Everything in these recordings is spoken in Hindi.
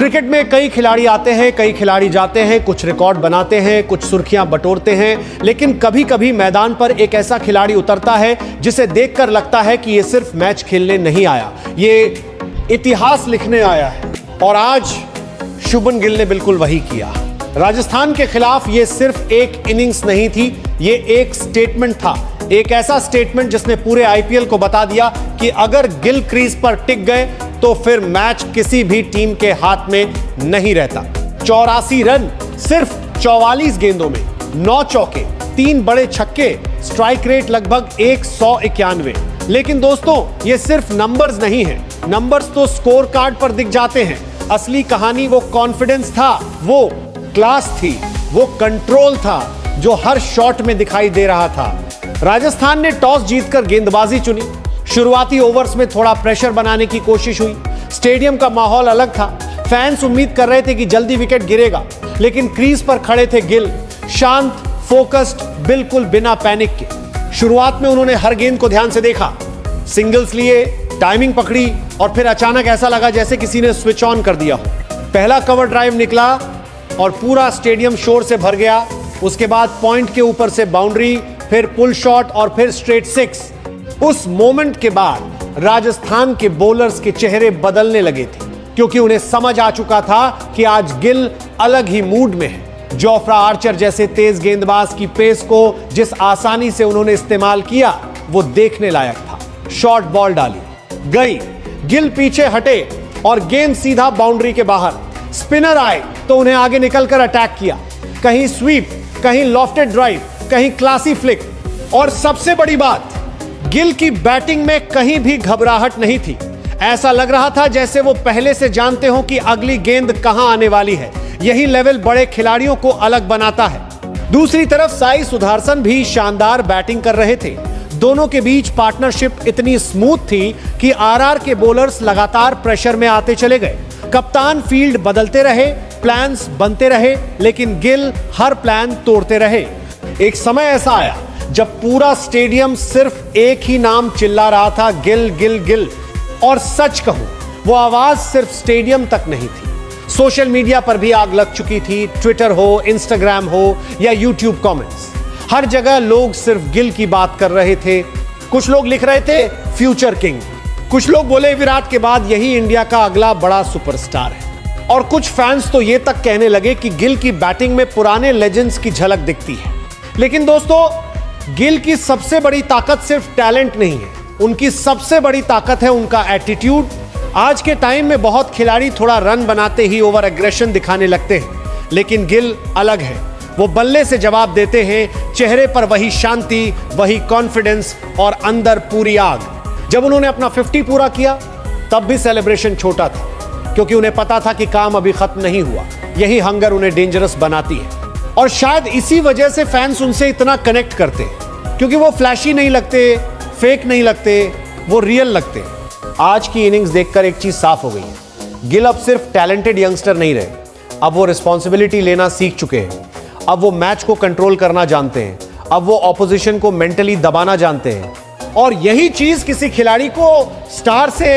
क्रिकेट में कई खिलाड़ी आते हैं, कई खिलाड़ी जाते हैं, कुछ रिकॉर्ड बनाते हैं, कुछ सुर्खियां बटोरते हैं, लेकिन कभी कभी मैदान पर एक ऐसा खिलाड़ी उतरता है जिसे देखकर लगता है कि यह सिर्फ मैच खेलने नहीं आया, ये इतिहास लिखने आया है। और आज शुभमन गिल ने बिल्कुल वही किया। राजस्थान के खिलाफ यह सिर्फ एक इनिंग्स नहीं थी, यह एक स्टेटमेंट था, एक ऐसा स्टेटमेंट जिसने पूरे आईपीएल को बता दिया कि अगर गिल क्रीज पर टिक गए तो फिर मैच किसी भी टीम के हाथ में नहीं रहता। 84 रन सिर्फ 44 गेंदों में, 9 चौके, 3 बड़े छक्के, स्ट्राइक रेट लगभग 191। लेकिन दोस्तों ये सिर्फ नंबर्स नहीं है, नंबर्स तो स्कोर कार्ड पर दिख जाते हैं। असली कहानी वो कॉन्फिडेंस था, वो क्लास थी, वो कंट्रोल था जो हर शॉट में दिखाई दे रहा था। राजस्थान ने टॉस जीतकर गेंदबाजी चुनी। शुरुआती ओवर्स में थोड़ा प्रेशर बनाने की कोशिश हुई। स्टेडियम का माहौल अलग था, फैंस उम्मीद कर रहे थे कि जल्दी विकेट गिरेगा, लेकिन क्रीज पर खड़े थे गिल, शांत, फोकस्ड, बिल्कुल बिना पैनिक के। शुरुआत में उन्होंने हर गेंद को ध्यान से देखा, सिंगल्स लिए, टाइमिंग पकड़ी और फिर अचानक ऐसा लगा जैसे किसी ने स्विच ऑन कर दिया हो। पहला कवर ड्राइव निकला और पूरा स्टेडियम शोर से भर गया। उसके बाद पॉइंट के ऊपर से बाउंड्री, फिर पुल शॉट और फिर स्ट्रेट 6। उस मोमेंट के बाद राजस्थान के बॉलर्स के चेहरे बदलने लगे थे, क्योंकि उन्हें समझ आ चुका था कि आज गिल अलग ही मूड में है। जोफ्रा आर्चर जैसे तेज गेंदबाज की पेस को जिस आसानी से उन्होंने इस्तेमाल किया वो देखने लायक था। शॉर्ट बॉल डाली गई, गिल पीछे हटे और गेंद सीधा बाउंड्री के बाहर। स्पिनर आए तो उन्हें आगे निकलकर अटैक किया, कहीं स्वीप, कहीं लॉफ्टेड ड्राइव, कहीं क्लासी फ्लिक। और सबसे बड़ी बात, गिल की बैटिंग में कहीं भी घबराहट नहीं थी। ऐसा लग रहा था जैसे वो पहले से जानते हो कि अगली गेंद कहां आने वाली है। यही लेवल बड़े खिलाड़ियों को अलग बनाता है। दूसरी तरफ साई सुदर्शन भी शानदार बैटिंग कर रहे थे। दोनों के बीच पार्टनरशिप इतनी स्मूथ थी कि आरआर के बॉलर्स लगातार प्रेशर में आते चले गए। कप्तान फील्ड बदलते रहे, प्लान्स बनते रहे, लेकिन गिल हर प्लान तोड़ते रहे। एक समय ऐसा आया जब पूरा स्टेडियम सिर्फ एक ही नाम चिल्ला रहा था, गिल गिल गिल। और सच कहूं, वो आवाज सिर्फ स्टेडियम तक नहीं थी, सोशल मीडिया पर भी आग लग चुकी थी। ट्विटर हो, इंस्टाग्राम हो या यूट्यूब कमेंट्स, हर जगह लोग सिर्फ गिल की बात कर रहे थे। कुछ लोग लिख रहे थे फ्यूचर किंग, कुछ लोग बोले विराट के बाद यही इंडिया का अगला बड़ा सुपरस्टार है, और कुछ फैंस तो ये तक कहने लगे कि गिल की बैटिंग में पुराने लेजेंड्स की झलक दिखती है। लेकिन दोस्तों, गिल की सबसे बड़ी ताकत सिर्फ टैलेंट नहीं है, उनकी सबसे बड़ी ताकत है उनका एटीट्यूड। आज के टाइम में बहुत खिलाड़ी थोड़ा रन बनाते ही ओवर एग्रेशन दिखाने लगते हैं, लेकिन गिल अलग है। वो बल्ले से जवाब देते हैं, चेहरे पर वही शांति, वही कॉन्फिडेंस और अंदर पूरी आग। जब उन्होंने अपना 50 पूरा किया तब भी सेलिब्रेशन छोटा था, क्योंकि उन्हें पता था कि काम अभी खत्म नहीं हुआ। यही हंगर उन्हें डेंजरस बनाती है, और शायद इसी वजह से फैंस उनसे इतना कनेक्ट करते हैं, क्योंकि वो फ्लैशी नहीं लगते, फेक नहीं लगते, वो रियल लगते। आज की इनिंग्स देखकर एक चीज साफ हो गई है, गिल अब सिर्फ टैलेंटेड यंगस्टर नहीं रहे, अब वो रिस्पॉन्सिबिलिटी लेना सीख चुके हैं। अब वो मैच को कंट्रोल करना जानते हैं, अब वो ऑपोजिशन को मेंटली दबाना जानते हैं, और यही चीज किसी खिलाड़ी को स्टार से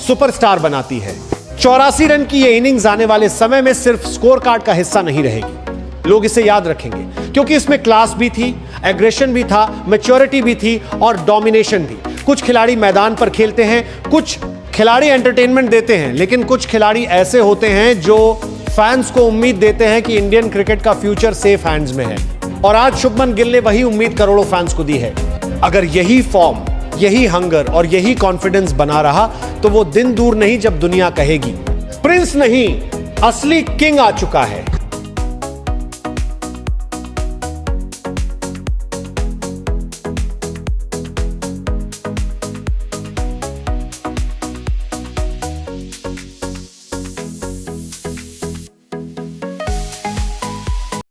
सुपरस्टार बनाती है। 84 रन की ये इनिंग्स आने वाले समय में सिर्फ स्कोर कार्ड का हिस्सा नहीं रहेगी। लोग इसे याद रखेंगे, क्योंकि इसमें क्लास भी थी, एग्रेशन भी था, मैच्योरिटी भी थी और डोमिनेशन भी। कुछ खिलाड़ी मैदान पर खेलते हैं, कुछ खिलाड़ी एंटरटेनमेंट देते हैं, लेकिन कुछ खिलाड़ी ऐसे होते हैं जो फैंस को उम्मीद देते हैं कि इंडियन क्रिकेट का फ्यूचर सेफ हैंड्स में है। और आज शुभमन गिल ने वही उम्मीद करोड़ों फैंस को दी है। अगर यही फॉर्म, यही हंगर और यही कॉन्फिडेंस बना रहा तो वो दिन दूर नहीं जब दुनिया कहेगी, प्रिंस नहीं, असली किंग आ चुका है।